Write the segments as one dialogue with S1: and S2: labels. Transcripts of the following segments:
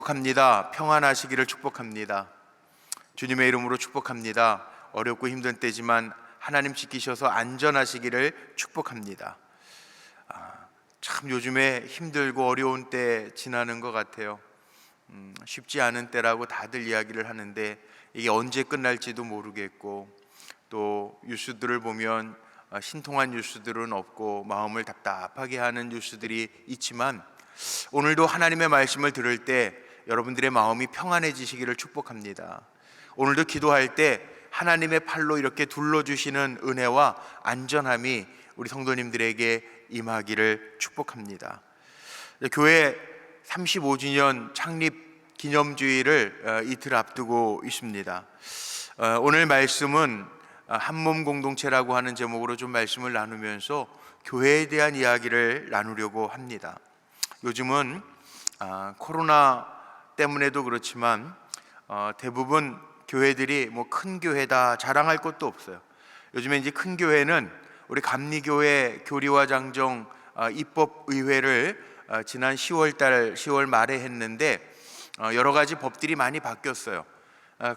S1: 축복합니다. 평안하시기를 축복합니다. 주님의 이름으로 축복합니다. 어렵고 힘든 때지만 하나님 지키셔서 안전하시기를 축복합니다. 참 요즘에 힘들고 어려운 때 지나는 것 같아요. 쉽지 않은 때라고 다들 이야기를 하는데 이게 언제 끝날지도 모르겠고, 또 뉴스들을 보면 신통한 뉴스들은 없고 마음을 답답하게 하는 뉴스들이 있지만, 오늘도 하나님의 말씀을 들을 때 여러분들의 마음이 평안해지시기를 축복합니다. 오늘도 기도할 때 하나님의 팔로 이렇게 둘러주시는 은혜와 안전함이 우리 성도님들에게 임하기를 축복합니다. 교회 35주년 창립 기념주일을 이틀 앞두고 있습니다. 오늘 말씀은 한몸 공동체라고 하는 제목으로 좀 말씀을 나누면서 교회에 대한 이야기를 나누려고 합니다. 요즘은 코로나 때문에도 그렇지만 대부분 교회들이 뭐 큰 교회다 자랑할 것도 없어요. 요즘에 이제 큰 교회는 우리 감리교회 교리와 장정 입법의회를 지난 10월 말에 했는데 여러 가지 법들이 많이 바뀌었어요.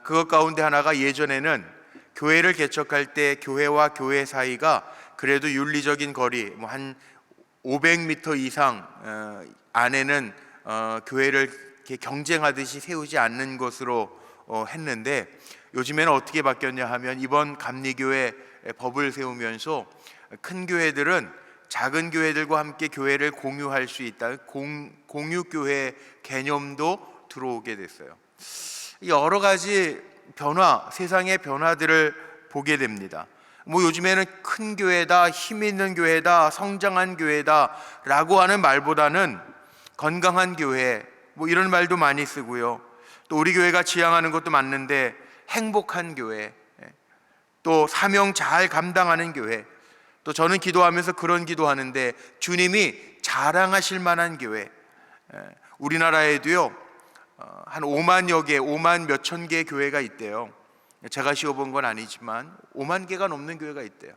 S1: 그것 가운데 하나가, 예전에는 교회를 개척할 때 교회와 교회 사이가 그래도 윤리적인 거리 한 500m 이상 안에는 교회를 이렇게 경쟁하듯이 세우지 않는 것으로 했는데, 요즘에는 어떻게 바뀌었냐 하면 이번 감리교회 법을 세우면서 큰 교회들은 작은 교회들과 함께 교회를 공유할 수 있다, 공유교회 개념도 들어오게 됐어요. 여러 가지 변화, 세상의 변화들을 보게 됩니다. 요즘에는 큰 교회다, 힘 있는 교회다, 성장한 교회다 라고 하는 말보다는 건강한 교회, 이런 말도 많이 쓰고요. 또 우리 교회가 지향하는 것도 맞는데 행복한 교회, 또 사명 잘 감당하는 교회, 또 저는 기도하면서 그런 기도하는데 주님이 자랑하실 만한 교회. 우리나라에도요 한 5만여 개, 5만 몇천 개의 교회가 있대요. 제가 시어본 건 아니지만 5만 개가 넘는 교회가 있대요.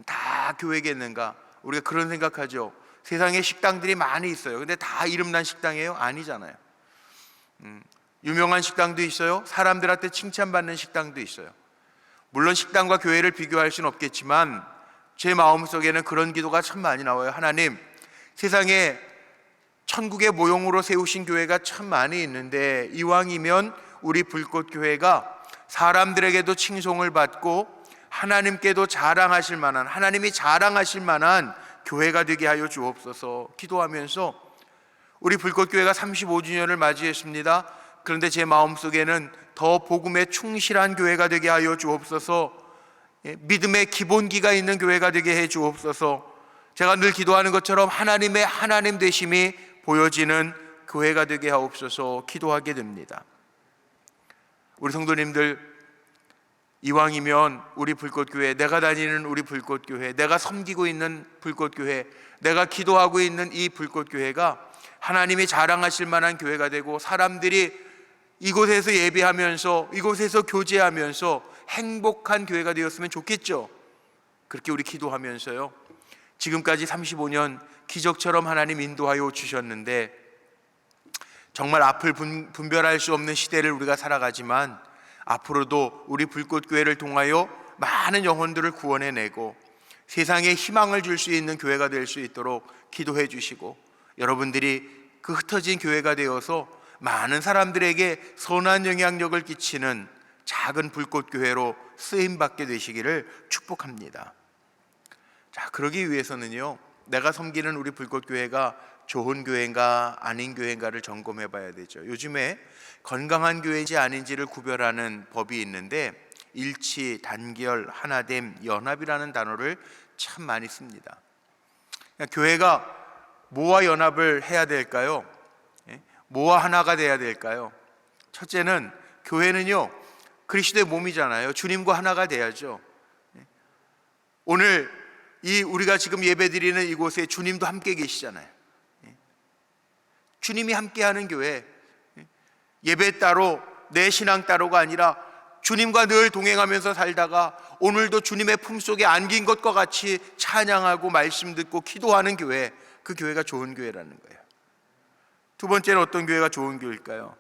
S1: 다 교회겠는가? 우리가 그런 생각하죠. 세상에 식당들이 많이 있어요. 근데 다 이름난 식당이에요? 아니잖아요. 유명한 식당도 있어요. 사람들한테 칭찬받는 식당도 있어요. 물론 식당과 교회를 비교할 수는 없겠지만 제 마음속에는 그런 기도가 참 많이 나와요. 하나님, 세상에 천국의 모형으로 세우신 교회가 참 많이 있는데 이왕이면 우리 불꽃교회가 사람들에게도 칭송을 받고 하나님께도 자랑하실 만한, 하나님이 자랑하실 만한 교회가 되게 하여 주옵소서 기도하면서, 우리 불꽃교회가 35주년을 맞이했습니다. 그런데 제 마음속에는 더 복음에 충실한 교회가 되게 하여 주옵소서, 믿음의 기본기가 있는 교회가 되게 해 주옵소서, 제가 늘 기도하는 것처럼 하나님의 하나님 되심이 보여지는 교회가 되게 하옵소서 기도하게 됩니다. 우리 성도님들, 이왕이면 우리 불꽃교회, 내가 다니는 우리 불꽃교회, 내가 섬기고 있는 불꽃교회, 내가 기도하고 있는 이 불꽃교회가 하나님이 자랑하실 만한 교회가 되고 사람들이 이곳에서 예배하면서, 이곳에서 교제하면서 행복한 교회가 되었으면 좋겠죠. 그렇게 우리 기도하면서요, 지금까지 35년 기적처럼 하나님 인도하여 주셨는데 정말 앞을 분별할 수 없는 시대를 우리가 살아가지만 앞으로도 우리 불꽃교회를 통하여 많은 영혼들을 구원해내고 세상에 희망을 줄 수 있는 교회가 될 수 있도록 기도해 주시고, 여러분들이 그 흩어진 교회가 되어서 많은 사람들에게 선한 영향력을 끼치는 작은 불꽃교회로 쓰임받게 되시기를 축복합니다. 자, 그러기 위해서는요, 내가 섬기는 우리 불꽃교회가 좋은 교회인가 아닌 교회인가를 점검해 봐야 되죠. 요즘에 건강한 교회인지 아닌지를 구별하는 법이 있는데 일치, 단결, 하나됨, 연합이라는 단어를 참 많이 씁니다. 교회가 뭐와 연합을 해야 될까요? 뭐와 하나가 돼야 될까요? 첫째는, 교회는요 그리스도의 몸이잖아요. 주님과 하나가 돼야죠. 오늘 우리가 지금 예배드리는 이곳에 주님도 함께 계시잖아요. 주님이 함께하는 교회, 예배 따로 내 신앙 따로가 아니라 주님과 늘 동행하면서 살다가 오늘도 주님의 품속에 안긴 것과 같이 찬양하고 말씀 듣고 기도하는 교회, 그 교회가 좋은 교회라는 거예요. 두 번째는 어떤 교회가 좋은 교회일까요?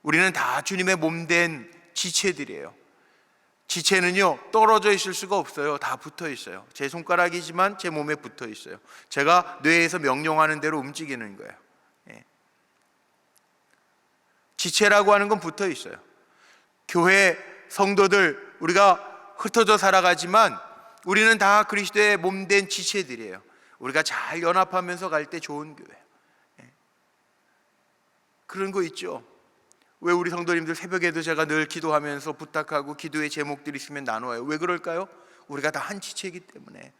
S1: 우리는 다 주님의 몸된 지체들이에요. 지체는요, 떨어져 있을 수가 없어요. 다 붙어 있어요. 제 손가락이지만 제 몸에 붙어 있어요. 제가 뇌에서 명령하는 대로 움직이는 거예요. 예. 지체라고 하는 건 붙어 있어요. 교회 성도들, 우리가 흩어져 살아가지만 우리는 다 그리스도의 몸된 지체들이에요. 우리가 잘 연합하면서 갈 때 좋은 교회. 예. 그런 거 있죠. 왜 우리 성도님들 새벽에도 제가 늘 기도하면서 부탁하고 기도의 제목들이 있으면 나눠요. 왜 그럴까요? 우리가 다 한 지체이기 때문에.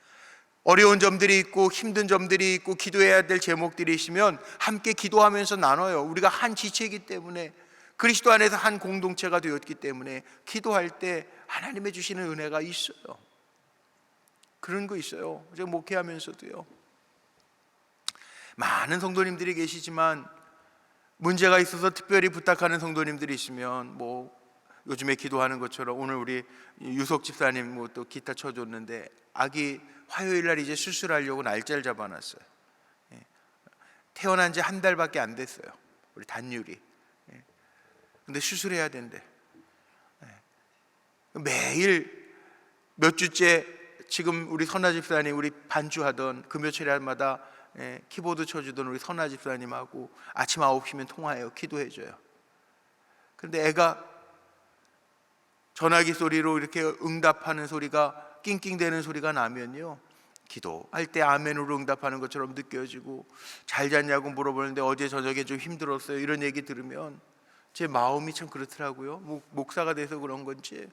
S1: 어려운 점들이 있고 힘든 점들이 있고 기도해야 될 제목들이 있으면 함께 기도하면서 나눠요. 우리가 한 지체이기 때문에, 그리스도 안에서 한 공동체가 되었기 때문에 기도할 때 하나님의 주시는 은혜가 있어요. 그런 거 있어요. 제가 목회하면서도요, 많은 성도님들이 계시지만 문제가 있어서 특별히 부탁하는 성도님들이 있으면, 요즘에 기도하는 것처럼 오늘 우리 유석 집사님 또 기타 쳐줬는데 아기 화요일 날 이제 수술하려고 날짜를 잡아놨어요. 태어난 지 한 달밖에 안 됐어요. 우리 단율이. 근데 수술해야 된대. 매일 몇 주째 지금 우리 선아 집사님, 우리 반주하던 금요일마다 키보드 쳐주던 우리 선아 집사님하고 아침 9시면 통화해요. 기도해줘요. 그런데 애가 전화기 소리로 이렇게 응답하는 소리가, 낑낑대는 소리가 나면요, 기도할 때 아멘으로 응답하는 것처럼 느껴지고, 잘 잤냐고 물어보는데 어제 저녁에 좀 힘들었어요, 이런 얘기 들으면 제 마음이 참 그렇더라고요. 목사가 돼서 그런 건지.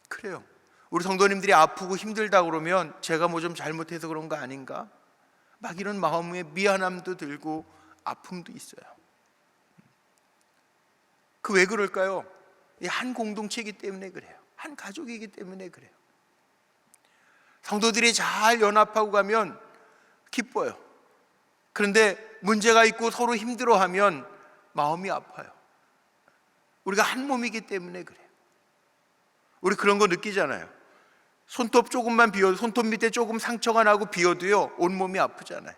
S1: 그래요. 우리 성도님들이 아프고 힘들다 그러면 제가 좀 잘못해서 그런 거 아닌가, 막 이런 마음에 미안함도 들고 아픔도 있어요. 그 왜 그럴까요? 한 공동체이기 때문에 그래요. 한 가족이기 때문에 그래요. 성도들이 잘 연합하고 가면 기뻐요. 그런데 문제가 있고 서로 힘들어하면 마음이 아파요. 우리가 한 몸이기 때문에 그래요. 우리 그런 거 느끼잖아요. 손톱 조금만 비어도, 손톱 밑에 조금 상처가 나고 비어도요, 온몸이 아프잖아요.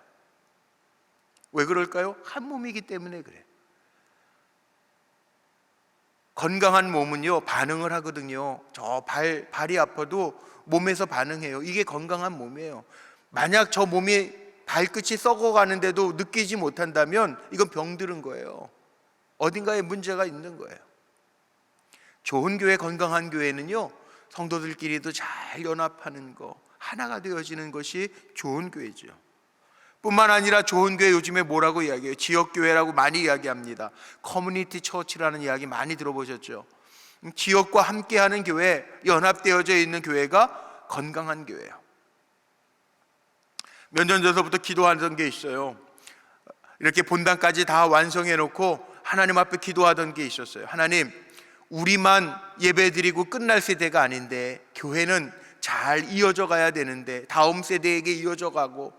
S1: 왜 그럴까요? 한 몸이기 때문에 그래요. 건강한 몸은요, 반응을 하거든요. 저 발이 아파도 몸에서 반응해요. 이게 건강한 몸이에요. 만약 저 몸이 발끝이 썩어가는데도 느끼지 못한다면 이건 병들은 거예요. 어딘가에 문제가 있는 거예요. 좋은 교회, 건강한 교회는요, 성도들끼리도 잘 연합하는 거, 하나가 되어지는 것이 좋은 교회죠. 뿐만 아니라 좋은 교회, 요즘에 뭐라고 이야기해요? 지역교회라고 많이 이야기합니다. 커뮤니티 처치라는 이야기 많이 들어보셨죠? 지역과 함께하는 교회, 연합되어져 있는 교회가 건강한 교회예요. 몇 년 전서부터 기도하던 게 있어요. 이렇게 본당까지 다 완성해 놓고 하나님 앞에 기도하던 게 있었어요. 하나님, 우리만 예배드리고 끝날 세대가 아닌데 교회는 잘 이어져 가야 되는데, 다음 세대에게 이어져 가고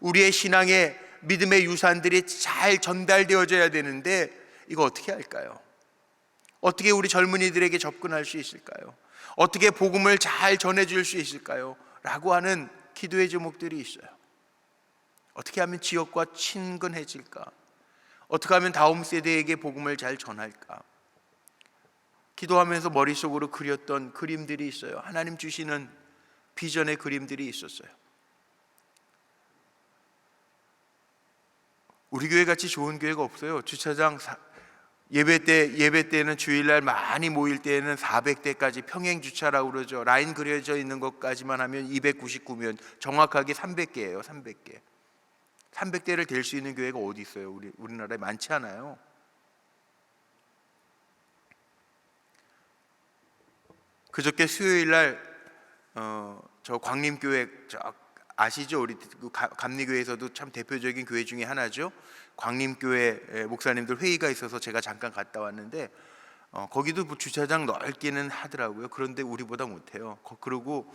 S1: 우리의 신앙의 믿음의 유산들이 잘 전달되어져야 되는데 이거 어떻게 할까요? 어떻게 우리 젊은이들에게 접근할 수 있을까요? 어떻게 복음을 잘 전해줄 수 있을까요? 라고 하는 기도의 제목들이 있어요. 어떻게 하면 지역과 친근해질까? 어떻게 하면 다음 세대에게 복음을 잘 전할까? 기도하면서 머릿속으로 그렸던 그림들이 있어요. 하나님 주시는 비전의 그림들이 있었어요. 우리 교회 같이 좋은 교회가 없어요. 주차장 예배 때는 주일날 많이 모일 때에는 400대까지 평행 주차라고 그러죠. 라인 그려져 있는 것까지만 하면 299면 정확하게 300개예요. 300개. 300대를 댈 수 있는 교회가 어디 있어요? 우리나라에 많지 않아요. 그저께 수요일날 저 광림교회, 아시죠? 우리 감리교회에서도 참 대표적인 교회 중에 하나죠. 광림교회 목사님들 회의가 있어서 제가 잠깐 갔다 왔는데 거기도 주차장 넓기는 하더라고요. 그런데 우리보다 못해요. 그리고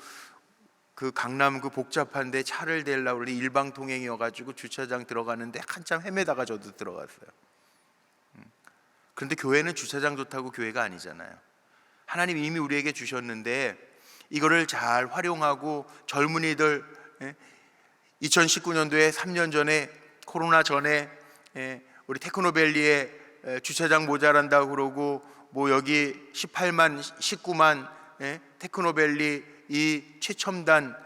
S1: 그 강남 그 복잡한 데 차를 대려고 그러니 일방통행이어가지고 주차장 들어가는데 한참 헤매다가 저도 들어갔어요. 그런데 교회는 주차장 좋다고 교회가 아니잖아요. 하나님 이미 우리에게 주셨는데 이거를 잘 활용하고 젊은이들, 2019년도에 3년 전에 코로나 전에 우리 테크노밸리에 주차장 모자란다 그러고 뭐 여기 18만 19만 테크노밸리 이 최첨단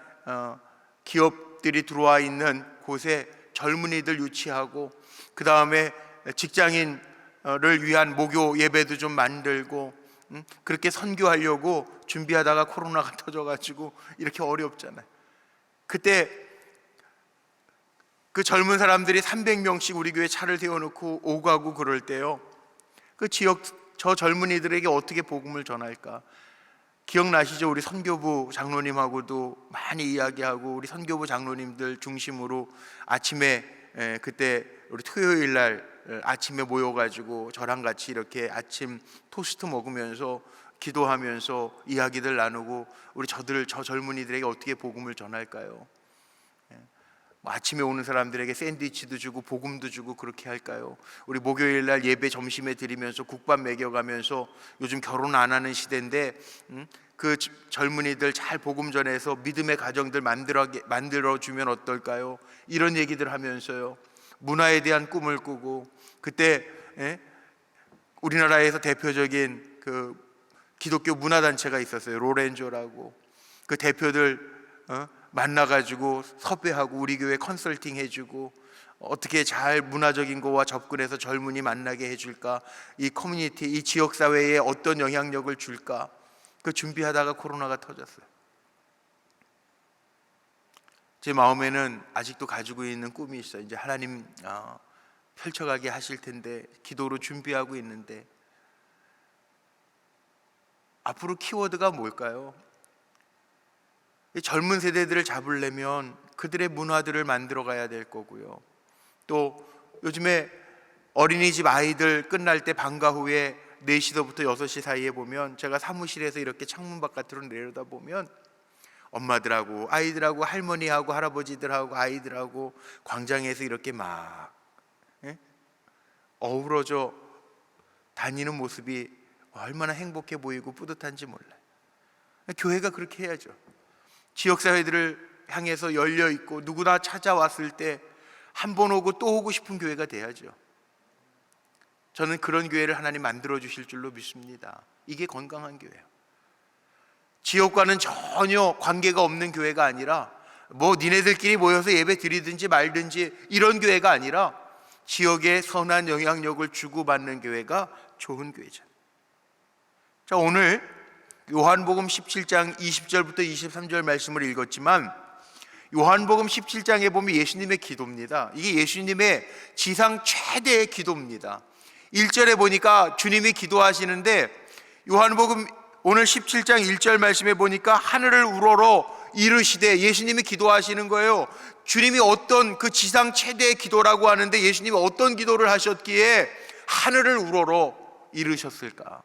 S1: 기업들이 들어와 있는 곳에 젊은이들 유치하고, 그 다음에 직장인을 위한 목요 예배도 좀 만들고, 그렇게 선교하려고 준비하다가 코로나가 터져가지고 이렇게 어렵잖아요. 그때 그 젊은 사람들이 300명씩 우리 교회 차를 세워놓고 오고 가고 그럴 때요, 그 지역 저 젊은이들에게 어떻게 복음을 전할까? 기억나시죠? 우리 선교부 장로님하고도 많이 이야기하고, 우리 선교부 장로님들 중심으로 아침에 그때 우리 토요일 날 아침에 모여가지고 저랑 같이 이렇게 아침 토스트 먹으면서 기도하면서 이야기들 나누고, 우리 저 젊은이들에게 어떻게 복음을 전할까요? 아침에 오는 사람들에게 샌드위치도 주고 복음도 주고 그렇게 할까요? 우리 목요일 날 예배 점심에 드리면서 국밥 먹여가면서, 요즘 결혼 안 하는 시대인데 그 젊은이들 잘 복음 전해서 믿음의 가정들 만들어주면 어떨까요? 이런 얘기들 하면서요, 문화에 대한 꿈을 꾸고, 그때 우리나라에서 대표적인 그 기독교 문화단체가 있었어요. 로렌조라고. 그 대표들 만나가지고 섭외하고 우리 교회 컨설팅 해주고, 어떻게 잘 문화적인 거와 접근해서 젊은이 만나게 해줄까, 이 커뮤니티, 이 지역사회에 어떤 영향력을 줄까, 그 준비하다가 코로나가 터졌어요. 제 마음에는 아직도 가지고 있는 꿈이 있어요. 이제 하나님 펼쳐가게 하실 텐데 기도로 준비하고 있는데, 앞으로 키워드가 뭘까요? 젊은 세대들을 잡으려면 그들의 문화들을 만들어 가야 될 거고요, 또 요즘에 어린이집 아이들 끝날 때 방과 후에 4시서부터 6시 사이에 보면, 제가 사무실에서 이렇게 창문 바깥으로 내려다 보면 엄마들하고 아이들하고 할머니하고 할아버지들하고 아이들하고 광장에서 이렇게 막 어우러져 다니는 모습이 얼마나 행복해 보이고 뿌듯한지 몰라요. 교회가 그렇게 해야죠. 지역사회들을 향해서 열려있고 누구나 찾아왔을 때 한 번 오고 또 오고 싶은 교회가 돼야죠. 저는 그런 교회를 하나님 만들어 주실 줄로 믿습니다. 이게 건강한 교회예요. 지역과는 전혀 관계가 없는 교회가 아니라, 뭐 니네들끼리 모여서 예배 드리든지 말든지 이런 교회가 아니라, 지역에 선한 영향력을 주고받는 교회가 좋은 교회잖아요. 자, 오늘 요한복음 17장 20절부터 23절 말씀을 읽었지만, 요한복음 17장에 보면 예수님의 기도입니다. 이게 예수님의 지상 최대의 기도입니다. 1절에 보니까 주님이 기도하시는데, 요한복음 오늘 17장 1절 말씀에 보니까 하늘을 우러러 이르시되, 예수님이 기도하시는 거예요. 주님이 어떤 그 지상 최대의 기도라고 하는데, 예수님이 어떤 기도를 하셨기에 하늘을 우러러 이르셨을까?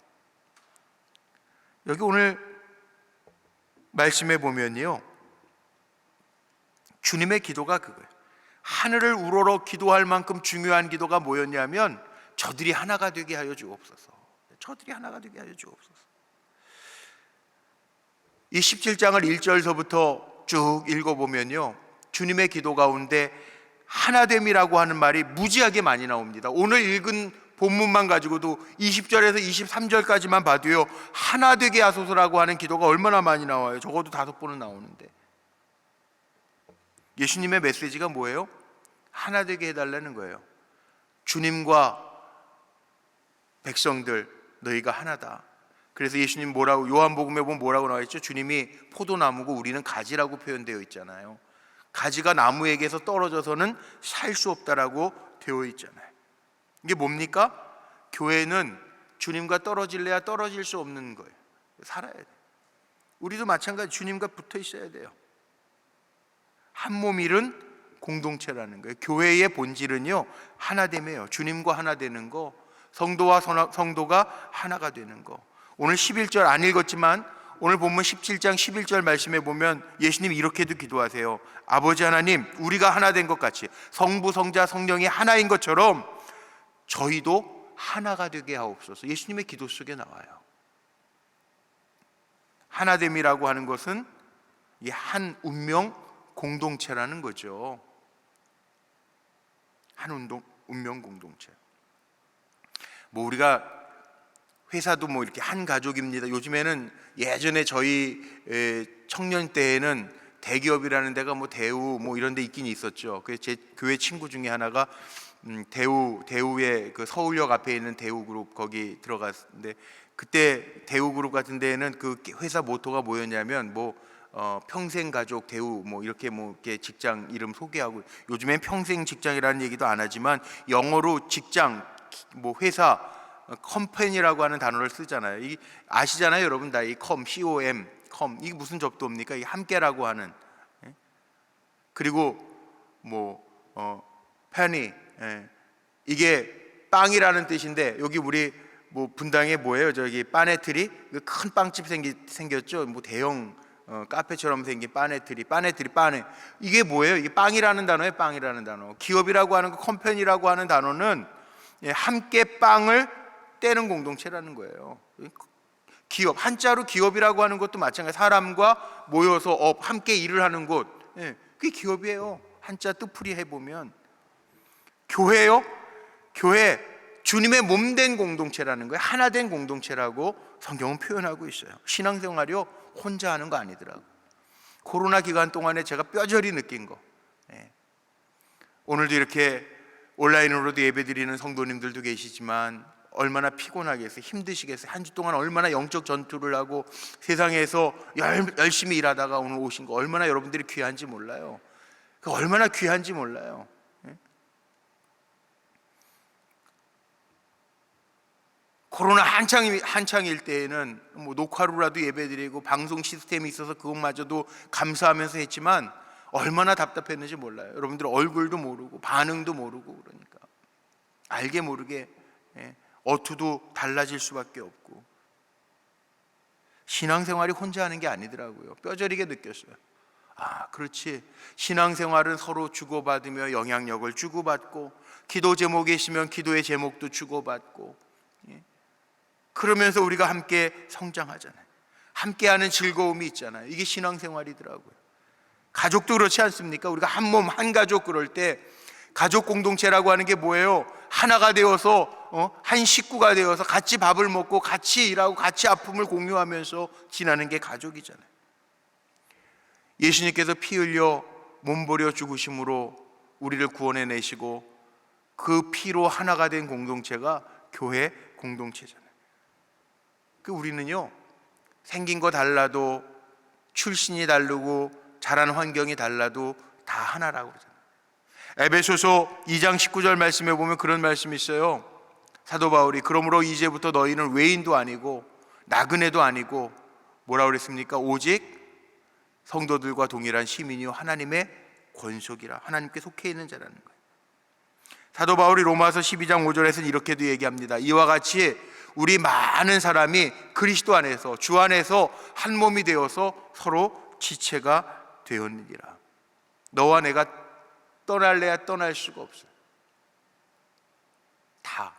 S1: 여기 오늘 말씀에 보면요, 주님의 기도가 그거예요. 하늘을 우러러 기도할 만큼 중요한 기도가 뭐였냐면, 저들이 하나가 되게 하여 주옵소서. 저들이 하나가 되게 하여 주옵소서. 이 17장을 1절서부터 쭉 읽어보면요, 주님의 기도 가운데 하나됨이라고 하는 말이 무지하게 많이 나옵니다. 오늘 읽은 본문만 가지고도 20절에서 23절까지만 봐도요, 하나 되게 하소서라고 하는 기도가 얼마나 많이 나와요. 적어도 5번은 나오는데, 예수님의 메시지가 뭐예요? 하나 되게 해달라는 거예요. 주님과 백성들, 너희가 하나다. 그래서 예수님 뭐라고, 요한복음에 보면 뭐라고 나와 있죠? 주님이 포도나무고 우리는 가지라고 표현되어 있잖아요. 가지가 나무에게서 떨어져서는 살 수 없다라고 되어 있잖아요. 이게 뭡니까? 교회는 주님과 떨어질래야 떨어질 수 없는 거예요. 살아야 돼요. 우리도 마찬가지, 주님과 붙어 있어야 돼요. 한 몸 일은 공동체라는 거예요. 교회의 본질은요, 하나됨이에요. 주님과 하나 되는 거, 성도와 성도가 하나가 되는 거. 오늘 11절 안 읽었지만 오늘 본문 17장 11절 말씀에 보면 예수님이 이렇게도 기도하세요. 아버지 하나님, 우리가 하나 된 것 같이 성부, 성자, 성령이 하나인 것처럼 저희도 하나가 되게 하옵소서. 예수님의 기도 속에 나와요. 하나됨이라고 하는 것은 이 한 운명 공동체라는 거죠. 한 운명 공동체. 뭐 우리가 회사도 뭐 이렇게 한 가족입니다. 요즘에는 예전에 저희 청년 때에는 대기업이라는 데가 뭐 대우 뭐 이런 데 있긴 있었죠. 그 제 교회 친구 중에 하나가 대우의 그 서울역 앞에 있는 대우그룹 거기 들어갔는데, 그때 대우그룹 같은 데에는 그 회사 모토가 뭐였냐면 뭐 평생 가족 대우 뭐 이렇게 직장 이름 소개하고, 요즘엔 평생 직장이라는 얘기도 안 하지만 영어로 직장 뭐 회사 컴퍼니라고 하는 단어를 쓰잖아요. 이 아시잖아요, 여러분 다. 이 com 이게 무슨 접두입니까? 이 함께라고 하는. 그리고 뭐 penny, 이게 빵이라는 뜻인데, 여기 우리 뭐 분당에 뭐예요? 저기 빠네트리, 큰 빵집 생겼죠. 뭐 대형 카페처럼 생긴 빠네트리, 빠네. 이게 뭐예요? 이게 빵이라는 단어예요. 빵이라는 단어. 기업이라고 하는 거, 컴퍼니라고 하는 단어는 함께 빵을 떼는 공동체라는 거예요. 기업, 한자로 기업이라고 하는 것도 마찬가지. 사람과 모여서 함께 일을 하는 곳, 그게 기업이에요. 한자 뜻풀이 해보면. 교회요? 교회, 주님의 몸된 공동체라는 거예요. 하나 된 공동체라고 성경은 표현하고 있어요. 신앙생활이요, 혼자 하는 거 아니더라고요. 코로나 기간 동안에 제가 뼈저리 느낀 거, 오늘도 이렇게 온라인으로도 예배드리는 성도님들도 계시지만 얼마나 피곤하겠어요. 힘드시겠어요. 한 주 동안 얼마나 영적 전투를 하고 세상에서 열심히 일하다가 오늘 오신 거 얼마나 여러분들이 귀한지 몰라요. 그 얼마나 귀한지 몰라요. 코로나 한창일 때에는 뭐 녹화로라도 예배드리고 방송 시스템이 있어서 그것마저도 감사하면서 했지만 얼마나 답답했는지 몰라요. 여러분들 얼굴도 모르고 반응도 모르고, 그러니까 알게 모르게 어투도 달라질 수밖에 없고, 신앙생활이 혼자 하는 게 아니더라고요. 뼈저리게 느꼈어요. 아, 그렇지. 신앙생활은 서로 주고받으며 영향력을 주고받고, 기도 제목이 있으면 기도의 제목도 주고받고, 그러면서 우리가 함께 성장하잖아요. 함께하는 즐거움이 있잖아요. 이게 신앙생활이더라고요. 가족도 그렇지 않습니까? 우리가 한 몸, 한 가족 그럴 때 가족 공동체라고 하는 게 뭐예요? 하나가 되어서 한 식구가 되어서 같이 밥을 먹고 같이 일하고 같이 아픔을 공유하면서 지나는 게 가족이잖아요. 예수님께서 피 흘려 몸버려 죽으심으로 우리를 구원해 내시고 그 피로 하나가 된 공동체가 교회 공동체잖아요. 우리는요, 생긴 거 달라도, 출신이 다르고 자란 환경이 달라도 다 하나라고 그러잖아요. 에베소서 2장 19절 말씀에 보면 그런 말씀이 있어요. 사도 바울이 그러므로 이제부터 너희는 외인도 아니고 나그네도 아니고 뭐라고 그랬습니까? 오직 성도들과 동일한 시민이요 하나님의 권속이라, 하나님께 속해 있는 자라는 거예요. 사도 바울이 로마서 12장 5절에서는 이렇게도 얘기합니다. 이와 같이 우리 많은 사람이 그리스도 안에서, 주 안에서 한 몸이 되어서 서로 지체가 되었느니라. 너와 내가 떠날래야 떠날 수가 없어요. 다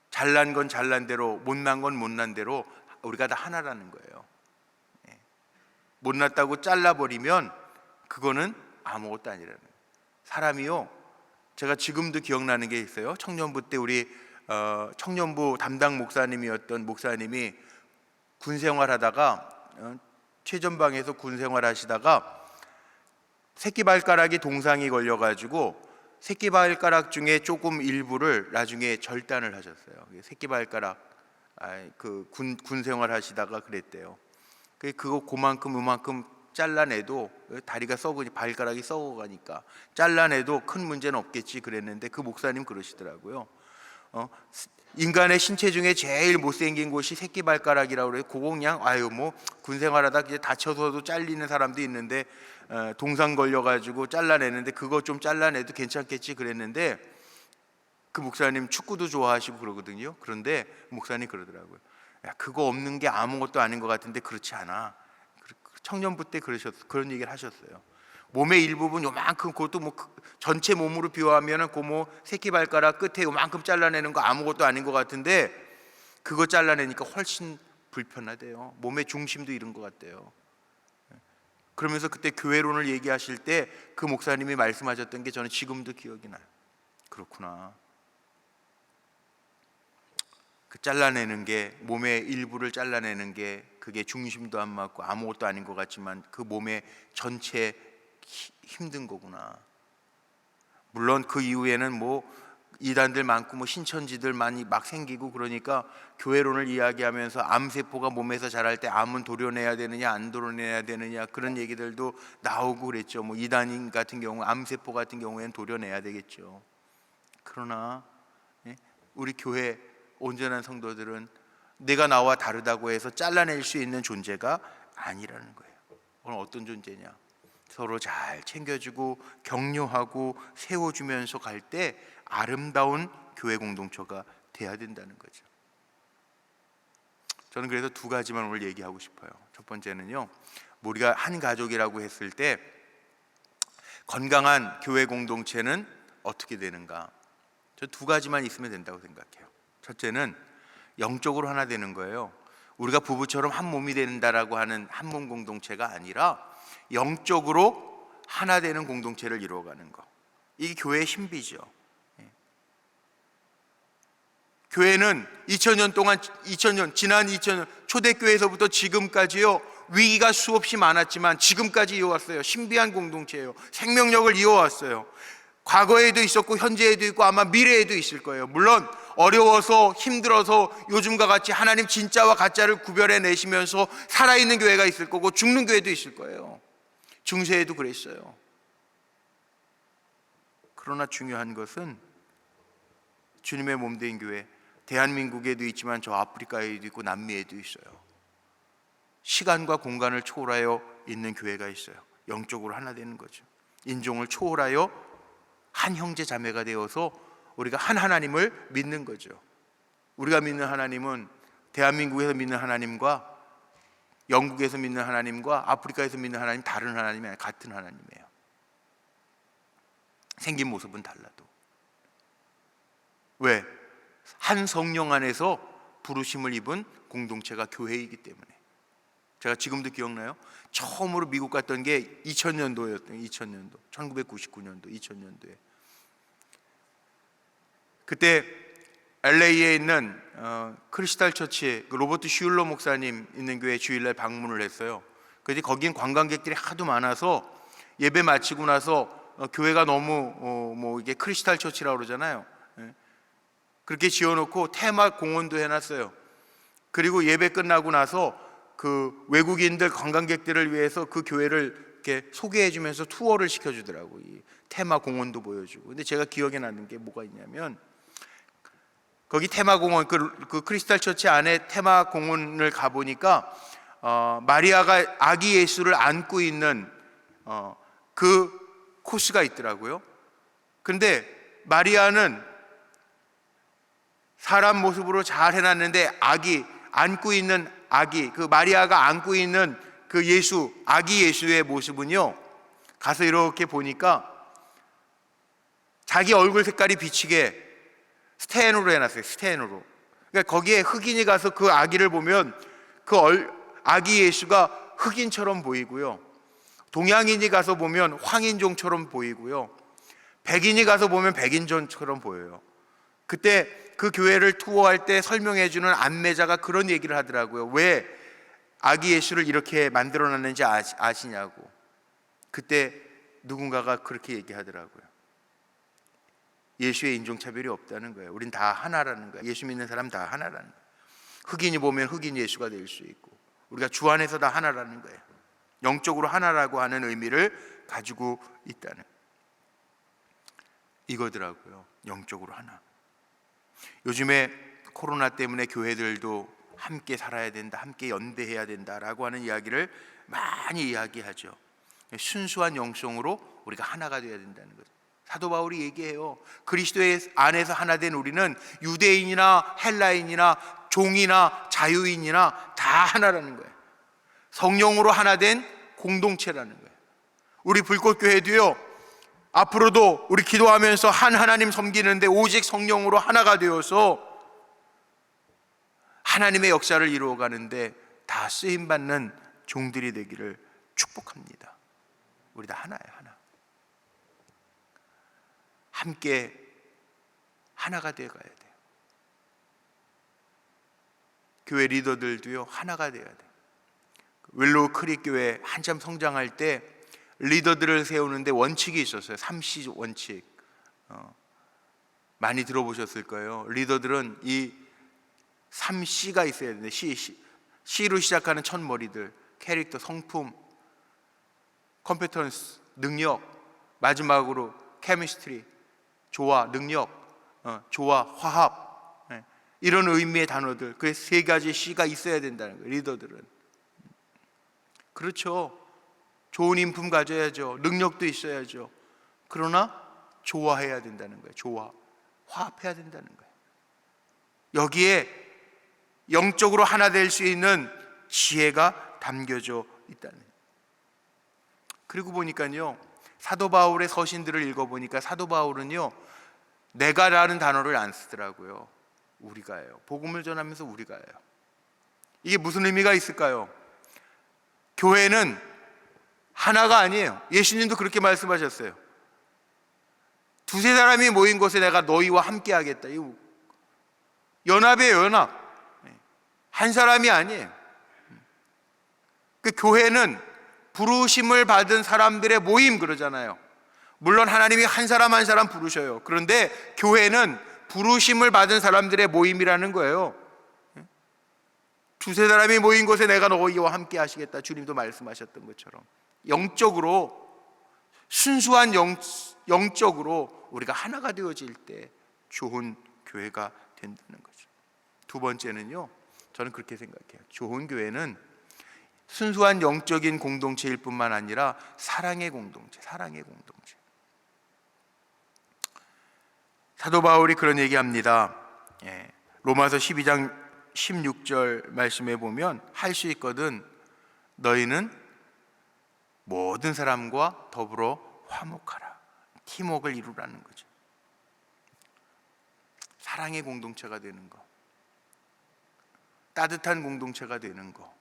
S1: 잘난 건 잘난 대로, 못난 건 못난 대로 우리가 다 하나라는 거예요. 못났다고 잘라버리면 그거는 아무것도 아니라는 거예요. 사람이요, 제가 지금도 기억나는 게 있어요. 청년부 때 우리 청년부 담당 목사님이었던 목사님이 군생활하다가 최전방에서 군생활 하시다가 새끼발가락이 동상이 걸려가지고 새끼발가락 중에 조금 일부를 나중에 절단을 하셨어요. 새끼발가락, 그 군생활 하시다가 그랬대요. 그만큼 잘라내도 다리가 발가락이 썩어가니까 잘라내도 큰 문제는 없겠지 그랬는데, 그 목사님 그러시더라고요. 인간의 신체 중에 제일 못생긴 곳이 새끼발가락이라고 그래요. 그거 그냥 뭐 군생활하다 이제 다쳐서도 잘리는 사람도 있는데 동상 걸려가지고 잘라내는데 그거 좀 잘라내도 괜찮겠지 그랬는데, 그 목사님 축구도 좋아하시고 그러거든요. 그런데 목사님 그러더라고요. 야, 그거 없는 게 아무것도 아닌 것 같은데 그렇지 않아. 청년부 때 그런 얘기를 하셨어요. 몸의 일부분 요만큼, 그것도 뭐 전체 몸으로 비유하면은 그 새끼발가락 끝에 요만큼 잘라내는 거 아무것도 아닌 것 같은데 그거 잘라내니까 훨씬 불편하대요. 몸의 중심도 잃은 것 같대요. 그러면서 그때 교회론을 얘기하실 때 그 목사님이 말씀하셨던 게 저는 지금도 기억이 나요. 그렇구나. 그 잘라내는 게, 몸의 일부를 잘라내는 게 그게 중심도 안 맞고 아무것도 아닌 것 같지만 그 몸의 전체 힘든 거구나. 물론 그 이후에는 뭐 이단들 많고 뭐 신천지들 많이 막 생기고 그러니까 교회론을 이야기하면서 암세포가 몸에서 자랄 때 암은 도려내야 되느냐 안 도려내야 되느냐 그런 얘기들도 나오고 그랬죠. 뭐 이단인 같은 경우, 암세포 같은 경우에는 도려내야 되겠죠. 그러나 우리 교회 온전한 성도들은 내가 나와 다르다고 해서 잘라낼 수 있는 존재가 아니라는 거예요. 오늘 어떤 존재냐? 서로 잘 챙겨주고 격려하고 세워주면서 갈 때 아름다운 교회 공동체가 돼야 된다는 거죠. 저는 그래서 두 가지만 오늘 얘기하고 싶어요. 첫 번째는요, 우리가 한 가족이라고 했을 때 건강한 교회 공동체는 어떻게 되는가? 저 두 가지만 있으면 된다고 생각해요. 첫째는 영적으로 하나 되는 거예요. 우리가 부부처럼 한 몸이 된다라고 하는 한 몸 공동체가 아니라 영적으로 하나 되는 공동체를 이루어가는 거. 이게 교회의 신비죠. 교회는 2000년 동안, 지난 2000년 초대교회에서부터 지금까지요, 위기가 수없이 많았지만 지금까지 이어왔어요. 신비한 공동체예요. 생명력을 이어왔어요. 과거에도 있었고 현재에도 있고 아마 미래에도 있을 거예요. 물론 어려워서 힘들어서 요즘과 같이 하나님 진짜와 가짜를 구별해 내시면서 살아있는 교회가 있을 거고 죽는 교회도 있을 거예요. 중세에도 그랬어요. 그러나 중요한 것은 주님의 몸된 교회, 대한민국에도 있지만 저 아프리카에도 있고 남미에도 있어요. 시간과 공간을 초월하여 있는 교회가 있어요. 영적으로 하나 되는 거죠. 인종을 초월하여 한 형제 자매가 되어서 우리가 한 하나님을 믿는 거죠. 우리가 믿는 하나님은 대한민국에서 믿는 하나님과 영국에서 믿는 하나님과 아프리카에서 믿는 하나님 다른 하나님이 아니라 같은 하나님이에요. 생긴 모습은 달라도. 왜? 한 성령 안에서 부르심을 입은 공동체가 교회이기 때문에. 제가 지금도 기억나요? 처음으로 미국 갔던 게 2000년도였던 2000년도, 1999년도, 2000년도에. 그때 LA에 있는 크리스탈 처치에 로버트 슐러 목사님 있는 교회 주일날 방문을 했어요. 그런데 거긴 관광객들이 하도 많아서 예배 마치고 나서 교회가 너무 이게 크리스탈 처치라고 그러잖아요. 그렇게 지어놓고 테마 공원도 해놨어요. 그리고 예배 끝나고 나서 그 외국인들 관광객들을 위해서 그 교회를 이렇게 소개해주면서 투어를 시켜주더라고. 이 테마 공원도 보여주고. 근데 제가 기억에 나는 게 뭐가 있냐면 거기 테마 공원, 그 크리스탈 처치 안에 테마 공원을 가 보니까 마리아가 아기 예수를 안고 있는 그 코스가 있더라고요. 그런데 마리아는 사람 모습으로 잘 해놨는데 안고 있는 아기, 그 마리아가 안고 있는 그 예수, 아기 예수의 모습은요, 가서 이렇게 보니까 자기 얼굴 색깔이 비치게 스텐으로 해놨어요. 스텐으로. 그러니까 거기에 흑인이 가서 그 아기를 보면 그 아기 예수가 흑인처럼 보이고요, 동양인이 가서 보면 황인종처럼 보이고요, 백인이 가서 보면 백인종처럼 보여요. 그때 그 교회를 투어할 때 설명해주는 안내자가 그런 얘기를 하더라고요. 왜 아기 예수를 이렇게 만들어놨는지 아시냐고. 그때 누군가가 그렇게 얘기하더라고요. 예수의 인종차별이 없다는 거예요. 우린 다 하나라는 거예요. 예수 믿는 사람 다 하나라는 거예요. 흑인이 보면 흑인 예수가 될 수 있고 우리가 주 안에서 다 하나라는 거예요. 영적으로 하나라고 하는 의미를 가지고 있다는 이거더라고요. 영적으로 하나. 요즘에 코로나 때문에 교회들도 함께 살아야 된다, 함께 연대해야 된다라고 하는 이야기를 많이 이야기하죠. 순수한 영성으로 우리가 하나가 되어야 된다는 거죠. 사도 바울이 얘기해요. 그리스도의 안에서 하나 된 우리는 유대인이나 헬라인이나 종이나 자유인이나 다 하나라는 거예요. 성령으로 하나 된 공동체라는 거예요. 우리 불꽃교회도요, 앞으로도 우리 기도하면서 한 하나님 섬기는데 오직 성령으로 하나가 되어서 하나님의 역사를 이루어가는데 다 쓰임받는 종들이 되기를 축복합니다. 우리 다 하나예요. 하나. 함께 하나가 되어가야 돼요. 교회 리더들도요 하나가 돼야 돼. 윌로우 크릭 교회 한참 성장할 때 리더들을 세우는데 원칙이 있었어요. 3C 원칙. 많이 들어보셨을 거예요. 리더들은 이 3C가 있어야 되는데 C로 시작하는 첫 머리들, 캐릭터, 성품, 컴peten스, 능력, 마지막으로 케미스트리, 조화, 능력, 조화, 화합, 이런 의미의 단어들. 그래서 세 가지 C가 있어야 된다는 거예요. 리더들은. 그렇죠. 좋은 인품 가져야죠. 능력도 있어야죠. 그러나 조화해야 된다는 거예요. 조화, 화합해야 된다는 거예요. 여기에 영적으로 하나 될 수 있는 지혜가 담겨져 있다는 거예요. 그리고 보니까요, 사도 바울의 서신들을 읽어보니까 사도 바울은요 내가라는 단어를 안 쓰더라고요. 우리가예요. 복음을 전하면서 우리가예요. 이게 무슨 의미가 있을까요? 교회는 하나가 아니에요. 예수님도 그렇게 말씀하셨어요. 두세 사람이 모인 곳에 내가 너희와 함께 하겠다. 연합이에요. 연합. 한 사람이 아니에요. 그 교회는 부르심을 받은 사람들의 모임 그러잖아요. 물론 하나님이 한 사람 한 사람 부르셔요. 그런데 교회는 부르심을 받은 사람들의 모임이라는 거예요. 두세 사람이 모인 곳에 내가 너희와 함께 하시겠다. 주님도 말씀하셨던 것처럼 영적으로, 순수한 영적으로 우리가 하나가 되어질 때 좋은 교회가 된다는 거죠. 두 번째는요, 저는 그렇게 생각해요. 좋은 교회는 순수한 영적인 공동체일 뿐만 아니라 사랑의 공동체, 사랑의 공동체. 사도 바울이 그런 얘기합니다. 로마서 12장 16절 말씀에 보면 할 수 있거든 너희는 모든 사람과 더불어 화목하라. 팀워크를 이루라는 거죠. 사랑의 공동체가 되는 거, 따뜻한 공동체가 되는 거,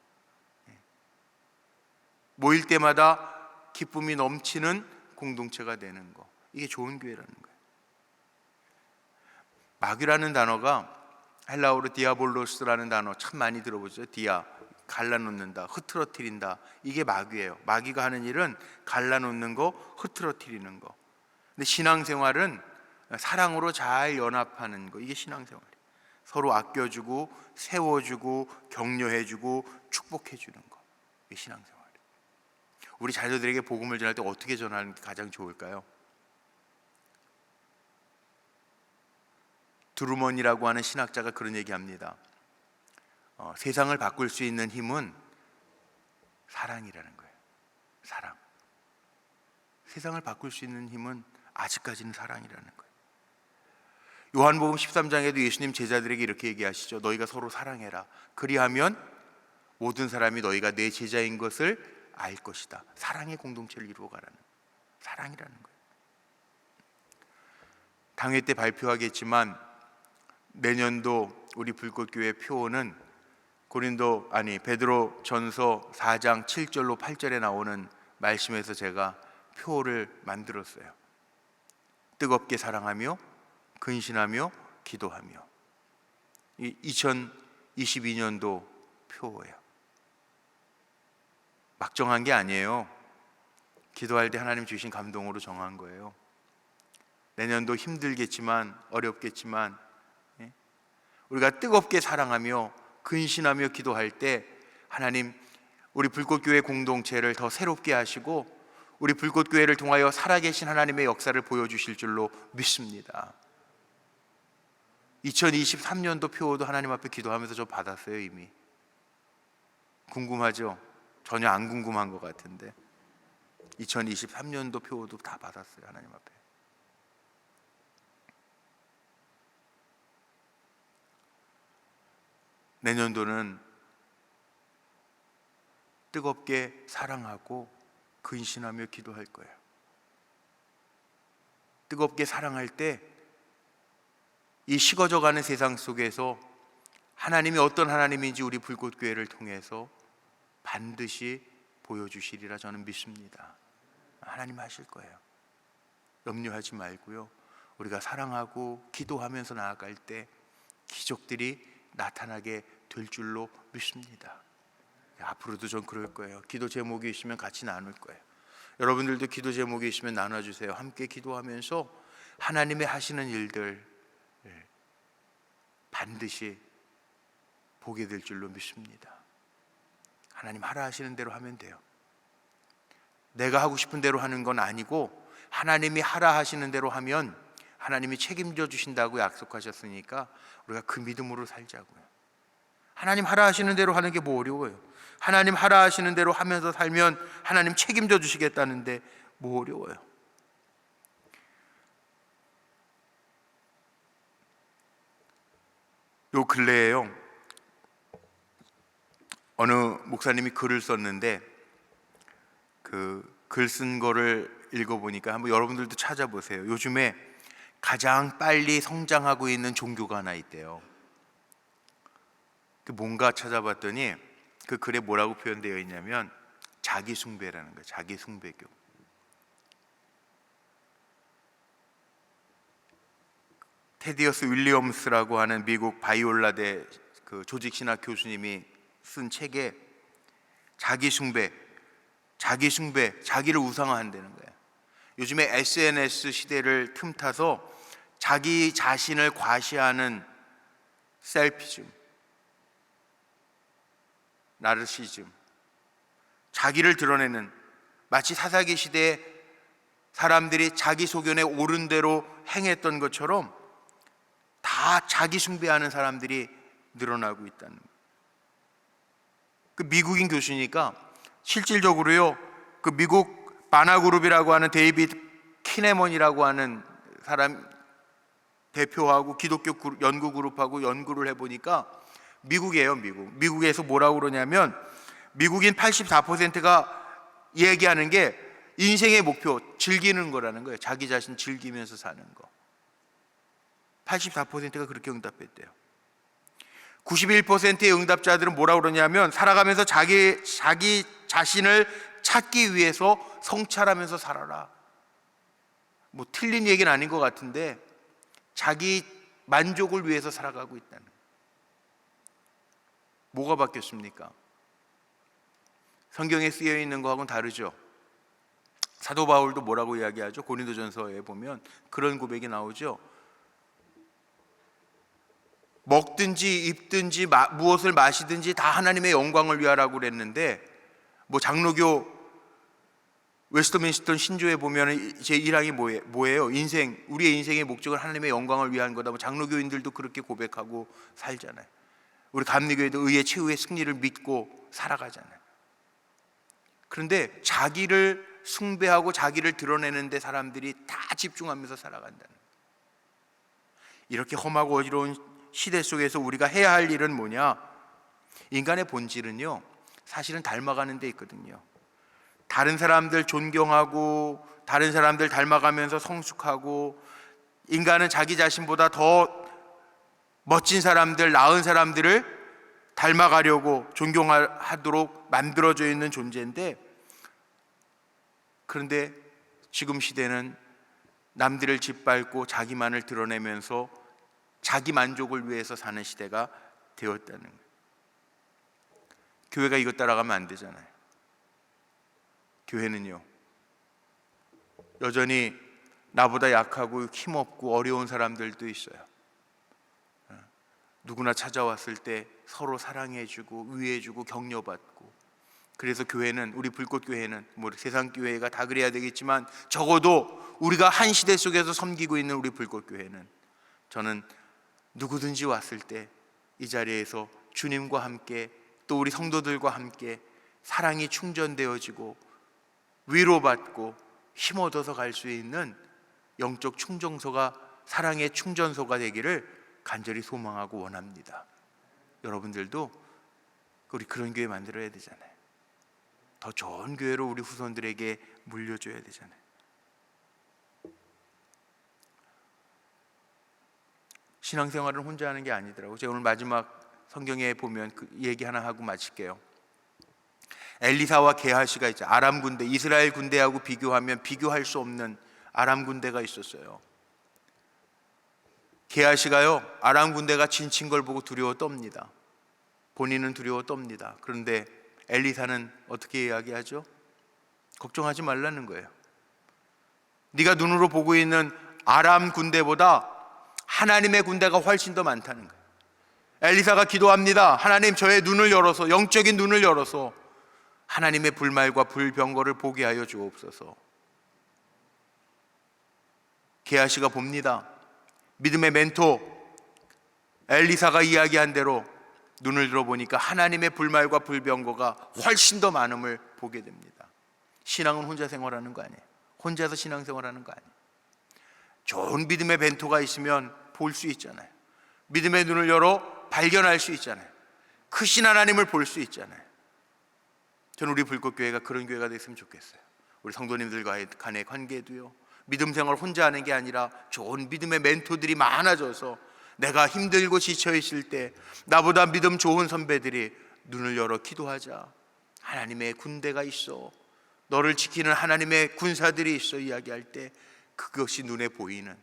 S1: 모일 때마다 기쁨이 넘치는 공동체가 되는 거, 이게 좋은 교회라는 거예요. 마귀라는 단어가 헬라어로 디아볼로스라는 단어 참 많이 들어보죠. 디아, 갈라놓는다, 흐트러뜨린다. 이게 마귀예요. 마귀가 하는 일은 갈라놓는 거, 흐트러뜨리는 거. 근데 신앙생활은 사랑으로 잘 연합하는 거. 이게 신앙생활이에요. 서로 아껴주고 세워주고 격려해주고 축복해주는 거. 이게 신앙생활이에요. 우리 자녀들에게 복음을 전할 때 어떻게 전하는 게 가장 좋을까요? 드루먼이라고 하는 신학자가 그런 얘기합니다. 세상을 바꿀 수 있는 힘은 사랑이라는 거예요. 사랑. 세상을 바꿀 수 있는 힘은 아직까지는 사랑이라는 거예요. 요한복음 13장에도 예수님 제자들에게 이렇게 얘기하시죠. 너희가 서로 사랑해라. 그리하면 모든 사람이 너희가 내 제자인 것을 알 것이다. 사랑의 공동체를 이루어가라는, 사랑이라는 거예요. 당회 때 발표하겠지만 내년도 우리 불꽃교회 표어는 베드로 전서 4장 7절로 8절에 나오는 말씀에서 제가 표어를 만들었어요. 뜨겁게 사랑하며 근신하며 기도하며. 2022년도 표어예요. 막 정한 게 아니에요. 기도할 때 하나님 주신 감동으로 정한 거예요. 내년도 힘들겠지만 어렵겠지만 우리가 뜨겁게 사랑하며 근신하며 기도할 때 하나님 우리 불꽃교회 공동체를 더 새롭게 하시고 우리 불꽃교회를 통하여 살아계신 하나님의 역사를 보여주실 줄로 믿습니다. 2023년도 표도 하나님 앞에 기도하면서 저 받았어요. 이미. 궁금하죠? 전혀 안 궁금한 것 같은데 2023년도 표도 다 받았어요. 하나님 앞에. 내년도는 뜨겁게 사랑하고 근신하며 기도할 거예요. 뜨겁게 사랑할 때 이 식어져가는 세상 속에서 하나님이 어떤 하나님인지 우리 불꽃교회를 통해서 반드시 보여주시리라 저는 믿습니다. 하나님 하실 거예요. 염려하지 말고요. 우리가 사랑하고 기도하면서 나아갈 때 기적들이 나타나게 될 줄로 믿습니다. 앞으로도 전 그럴 거예요. 기도 제목이 있으면 같이 나눌 거예요. 여러분들도 기도 제목이 있으면 나눠주세요. 함께 기도하면서 하나님의 하시는 일들 반드시 보게 될 줄로 믿습니다. 하나님 하라 하시는 대로 하면 돼요. 내가 하고 싶은 대로 하는 건 아니고 하나님이 하라 하시는 대로 하면 하나님이 책임져 주신다고 약속하셨으니까 우리가 그 믿음으로 살자고요. 하나님 하라 하시는 대로 하는 게 뭐 어려워요? 하나님 하라 하시는 대로 하면서 살면 하나님 책임져 주시겠다는데 뭐 어려워요? 요 근래에요, 어느 목사님이 글을 썼는데 그 글 쓴 거를 읽어보니까 한번 여러분들도 찾아보세요. 요즘에 가장 빨리 성장하고 있는 종교가 하나 있대요. 뭔가 찾아봤더니 그 글에 뭐라고 표현되어 있냐면 자기 숭배라는 거예요. 자기 숭배교. 테디어스 윌리엄스라고 하는 미국 바이올라대 그 조직신학 교수님이 쓴 책에 자기 숭배, 자기를 우상화한다는 거예요. 요즘에 SNS 시대를 틈타서 자기 자신을 과시하는 셀피즘, 나르시즘, 자기를 드러내는, 마치 사사기 시대에 사람들이 자기 소견에 옳은 대로 행했던 것처럼 다 자기 숭배하는 사람들이 늘어나고 있다는 거예요. 그 미국인 교수니까 실질적으로요, 그 미국 바나그룹이라고 하는 데이비드 키네먼이라고 하는 사람 대표하고 기독교 연구 그룹하고 연구를 해보니까 미국이에요. 미국에서 뭐라고 그러냐면 미국인 84%가 얘기하는 게 인생의 목표 즐기는 거라는 거예요. 자기 자신 즐기면서 사는 거. 84%가 그렇게 응답했대요. 91%의 응답자들은 뭐라고 그러냐면 살아가면서 자기 자신을 찾기 위해서 성찰하면서 살아라. 뭐 틀린 얘기는 아닌 것 같은데 자기 만족을 위해서 살아가고 있다는. 뭐가 바뀌었습니까? 성경에 쓰여 있는 거하고는 다르죠. 사도 바울도 뭐라고 이야기하죠? 고린도전서에 보면 그런 고백이 나오죠. 먹든지 입든지 무엇을 마시든지 다 하나님의 영광을 위하라고 그랬는데, 뭐 장로교 웨스트민스터 신조에 보면 제1항이 뭐예요? 우리의 인생의 목적은 하나님의 영광을 위한 거다. 뭐 장로교인들도 그렇게 고백하고 살잖아요. 우리 감리교회도 의의 최후의 승리를 믿고 살아가잖아요. 그런데 자기를 숭배하고 자기를 드러내는 데 사람들이 다 집중하면서 살아간다는 거예요. 이렇게 험하고 어지러운 시대 속에서 우리가 해야 할 일은 뭐냐? 인간의 본질은요, 사실은 닮아가는 데 있거든요. 다른 사람들 존경하고 다른 사람들 닮아가면서 성숙하고, 인간은 자기 자신보다 더 멋진 사람들, 나은 사람들을 닮아가려고 존경하도록 만들어져 있는 존재인데, 그런데 지금 시대는 남들을 짓밟고 자기만을 드러내면서 자기 만족을 위해서 사는 시대가 되었다는 거예요. 교회가 이것 따라가면 안 되잖아요. 교회는요, 여전히 나보다 약하고 힘없고 어려운 사람들도 있어요. 누구나 찾아왔을 때 서로 사랑해주고 위해주고 격려받고, 그래서 교회는, 우리 불꽃교회는, 뭐 세상 교회가 다 그래야 되겠지만 적어도 우리가 한 시대 속에서 섬기고 있는 우리 불꽃교회는, 저는 누구든지 왔을 때 이 자리에서 주님과 함께 또 우리 성도들과 함께 사랑이 충전되어지고 위로받고 힘 얻어서 갈 수 있는 영적 충전소가, 사랑의 충전소가 되기를 간절히 소망하고 원합니다. 여러분들도 우리 그런 교회 만들어야 되잖아요. 더 좋은 교회로 우리 후손들에게 물려줘야 되잖아요. 신앙생활은 혼자 하는 게 아니더라고요. 제가 오늘 마지막 성경에 보면 그 얘기 하나 하고 마칠게요. 엘리사와 게하시가 있죠. 아람 군대, 이스라엘 군대하고 비교하면 비교할 수 없는 아람 군대가 있었어요. 게하시가요, 아람 군대가 진친 걸 보고 두려워 떱니다. 본인은 두려워 떱니다. 그런데 엘리사는 어떻게 이야기하죠? 걱정하지 말라는 거예요. 네가 눈으로 보고 있는 아람 군대보다 하나님의 군대가 훨씬 더 많다는 거예요. 엘리사가 기도합니다. 하나님, 저의 눈을 열어서, 영적인 눈을 열어서 하나님의 불말과 불병거를 보게 하여 주옵소서. 게하시가 봅니다. 믿음의 멘토 엘리사가 이야기한 대로 눈을 들어보니까 하나님의 불말과 불병거가 훨씬 더 많음을 보게 됩니다. 신앙은 혼자 생활하는 거 아니에요. 혼자서 신앙생활하는 거 아니에요. 좋은 믿음의 멘토가 있으면 볼 수 있잖아요. 믿음의 눈을 열어 발견할 수 있잖아요. 크신 하나님을 볼 수 있잖아요. 저는 우리 불꽃교회가 그런 교회가 됐으면 좋겠어요. 우리 성도님들과의 간의 관계도요, 믿음 생활 혼자 하는 게 아니라 좋은 믿음의 멘토들이 많아져서 내가 힘들고 지쳐 있을 때 나보다 믿음 좋은 선배들이 눈을 열어 기도하자, 하나님의 군대가 있어, 너를 지키는 하나님의 군사들이 있어 이야기할 때 그것이 눈에 보이는,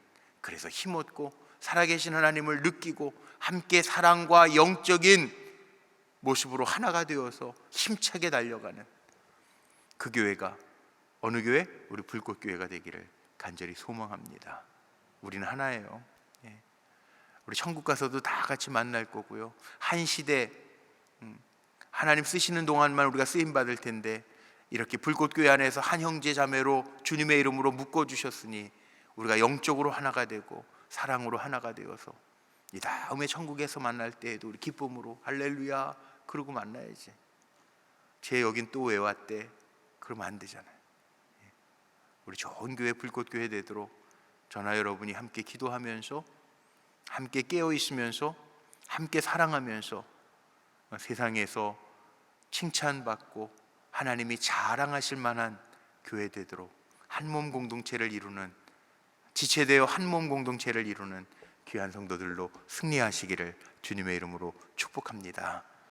S1: 그래서 힘없고 살아계신 하나님을 느끼고 함께 사랑과 영적인 모습으로 하나가 되어서 힘차게 달려가는 그 교회가 어느 교회? 우리 불꽃교회가 되기를 간절히 소망합니다. 우리는 하나예요. 우리 천국 가서도 다 같이 만날 거고요. 한 시대 하나님 쓰시는 동안만 우리가 쓰임 받을 텐데 이렇게 불꽃교회 안에서 한 형제 자매로 주님의 이름으로 묶어주셨으니 우리가 영적으로 하나가 되고 사랑으로 하나가 되어서 이 다음에 천국에서 만날 때에도 우리 기쁨으로 할렐루야 그러고 만나야지. 쟤 여긴 또 왜 왔대? 그러면 안 되잖아요. 우리 좋은 교회 불꽃교회 되도록 저나 여러분이 함께 기도하면서, 함께 깨어 있으면서, 함께 사랑하면서 세상에서 칭찬받고 하나님이 자랑하실 만한 교회 되도록 한 몸 공동체를 이루는, 지체되어 한 몸 공동체를 이루는 귀한 성도들로 승리하시기를 주님의 이름으로 축복합니다.